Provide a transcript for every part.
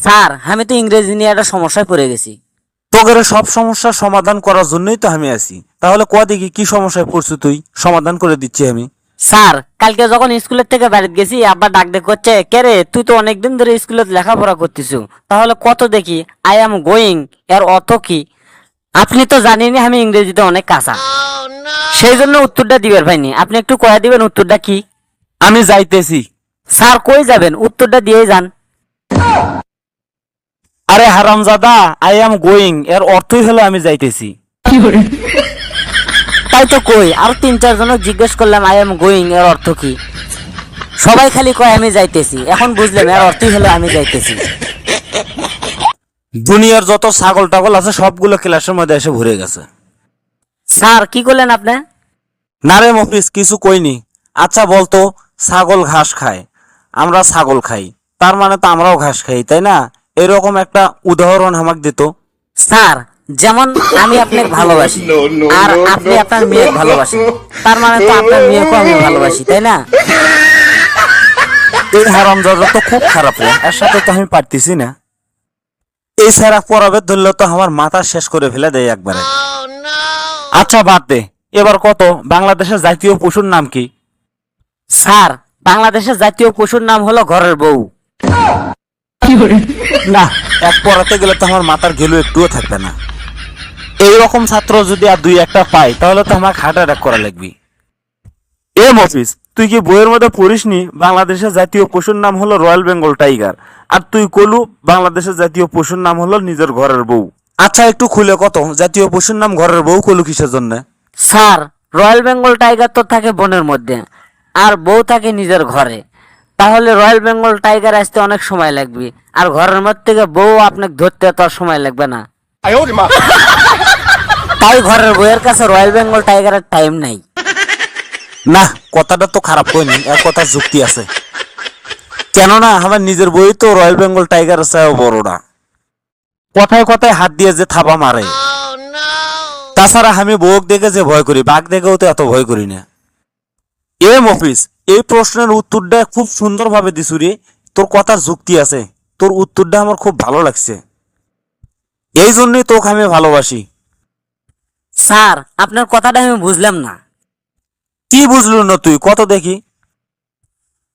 Sir আমি তো ইংরেজি নিয়ে একটা সমস্যায় পড়ে গেছি। তোদের সব সমস্যার সমাধান করার জন্যই তো আমি আছি। তাহলে ক দেখি কি সমস্যায় পড়ছিস তুই, সমাধান করে দিচ্ছি আমি। স্যার কালকে যখন স্কুলের থেকে বাড়িতে গেছি আব্বা ডাক ডাক করছে, কে রে তুই তো অনেকদিন ধরে স্কুলে লেখাপড়া করতেছু, তাহলে কত দেখি আই এম গোয়িং এর অর্থ কি? আপনি তো জানেনই আমি ইংরেজিতে অনেক কাঁচা, সেই জন্য উত্তরটা দিবেন ভাইনি, আপনি একটু কয়ে দিবেন উত্তরটা কি? আমি যাইতেছি। স্যার কই যাবেন, উত্তরটা দিয়েই যান। আরে হারামজাদা, আই অ্যাম গোয়িং এর অর্থই হলো আমি যাইতেছি। তাই তো কই, আর তিন চার জনক জিজ্ঞেস করলাম আই এম গোয়িং এর অর্থ কি, সবাই খালি কয় আমি যাইতেছি। এখন বুঝলাম এর অর্থই হলো আমি যাইতেছি। দুনিয়ার যত ছাগল টাগল আছে সবগুলো ক্লাসের মধ্যে এসে ভরে গেছে। স্যার কি করলেন আপনি? না রে মফিস, কিছু কইনি। আচ্ছা বলতো, ছাগল ঘাস খায়, আমরা ছাগল খাই, তার মানে তো আমরাও ঘাস খাই, তাই না? এরকম একটা উদাহরণ আমাকে দিত। স্যার যেমন আমি আপনাকে ভালোবাসি আর আপনি আপনার মেয়েকে ভালোবাসেন, তার মানে তো আপনার মেয়েকেও আমি ভালোবাসি, তাই না? এই হারামজাদা তো খুব খারাপ রে, এর সাথে তো আমি পারতেছি না। এই সারা পরাবে ধরলে তো আমার মাথা শেষ করে ফেলে দেয় একবারে। আচ্ছা বাদ দে, এবার কত বাংলাদেশের জাতীয় পশুর নাম কি? স্যার বাংলাদেশের জাতীয় পশুর নাম হলো ঘরের বউ। না, এক পড়াতে গেলে তো আমার মাথার ঘেলু একটুও থাকবে না। এইরকম ছাত্র যদি আর দুই একটা পাই তাহলে তো আমার হার্ট অ্যাটাক করা লাগবে। এ মফিস, তুই কি বইয়ের মধ্যে পড়িসনি বাংলাদেশের জাতীয় পশুর নাম হলো রয়্যাল বেঙ্গল টাইগার, আর তুই কলু বাংলাদেশের জাতীয় পশুর নাম হলো নিজের ঘরের বউ? আচ্ছা একটু খুলে কত, জাতীয় পশুর নাম ঘরের বউ কলু কিসের জন্য? স্যার রয়্যাল বেঙ্গল টাইগার তো থাকে বনের মধ্যে আর বউ থাকে নিজের ঘরে, তাহলে রয়্যাল বেঙ্গল টাইগার আসতে অনেক সময় লাগবে, আর ঘরের মধ্যে থেকে বউ আপনাকে ধরতে তো আর সময় লাগবে না। তাই ঘরের বউয়ের কাছে রয়্যাল বেঙ্গল টাইগারের টাইম নাই। না, কথাটা তো খারাপ কইনি, এর কথা যুক্তি আছে। কেননা আমার নিজের বই তো রয়্যাল বেঙ্গল টাইগার আছে বড়টা, কথায় কথায় হাত দিয়ে যে থাবা মারে। তাছাড়া আমি বউক দেখে যে ভয় করি, বাঘ দেখেও তো এত ভয় করি না। এ মফিস, এই প্রশ্নের উত্তরটা খুব সুন্দরভাবে দিছু রে, তোর কথার যুক্তি আছে, তোর উত্তরটা আমার খুব ভালো লাগছে, এই জন্যই তোকে আমি ভালোবাসি। স্যার আপনার কথাটা আমি বুঝলাম না। কি বুঝলু না তুই, কত দেখি।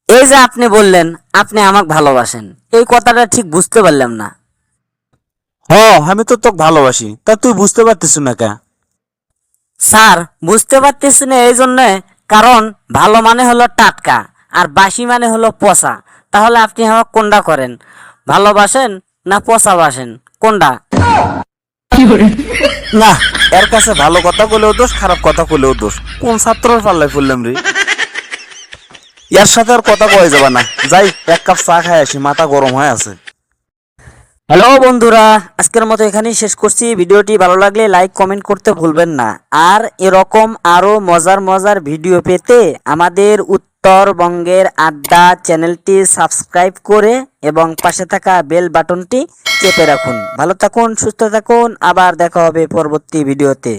এই যে আপনি বললেন আপনি আমাকে ভালোবাসেন, এই কথাটা ঠিক বুঝতে পারলাম না। হ, আমি তো তোকে ভালোবাসি, তা তুই বুঝতে পারতিস না কে? স্যার বুঝতে পারতেছি না এই জন্য, কারণ ভালো মানে হলো টাটকা আর বাসি মানে হলো পচা। তাহলে আপনি আমাকে কোনটা করেন, ভালোবাসেন না পচা বাসেন, কোনটা? না, এর কাছে ভালো কথা বলেও দোষ, খারাপ কথা বলেও দোষ, কোন ছাত্রর পাল্লায় পড়লাম রে। এর সাথে আর কথা কয়ে যাবে না, যাই এক কাপ চা খাই আসি, মাথা গরম হয়ে আছে। হ্যালো বন্ধুরা, আজকের মতো এখানেই শেষ করছি। ভিডিওটি ভালো লাগলে লাইক কমেন্ট করতে ভুলবেন না। আর এরকম আরো মজার মজার ভিডিও পেতে আমাদের উত্তরবঙ্গের আড্ডা চ্যানেলটি সাবস্ক্রাইব করে এবং পাশে থাকা বেল বাটনটি চেপে রাখুন। ভালো থাকুন, সুস্থ থাকুন, আবার দেখা হবে পরবর্তী ভিডিওতে।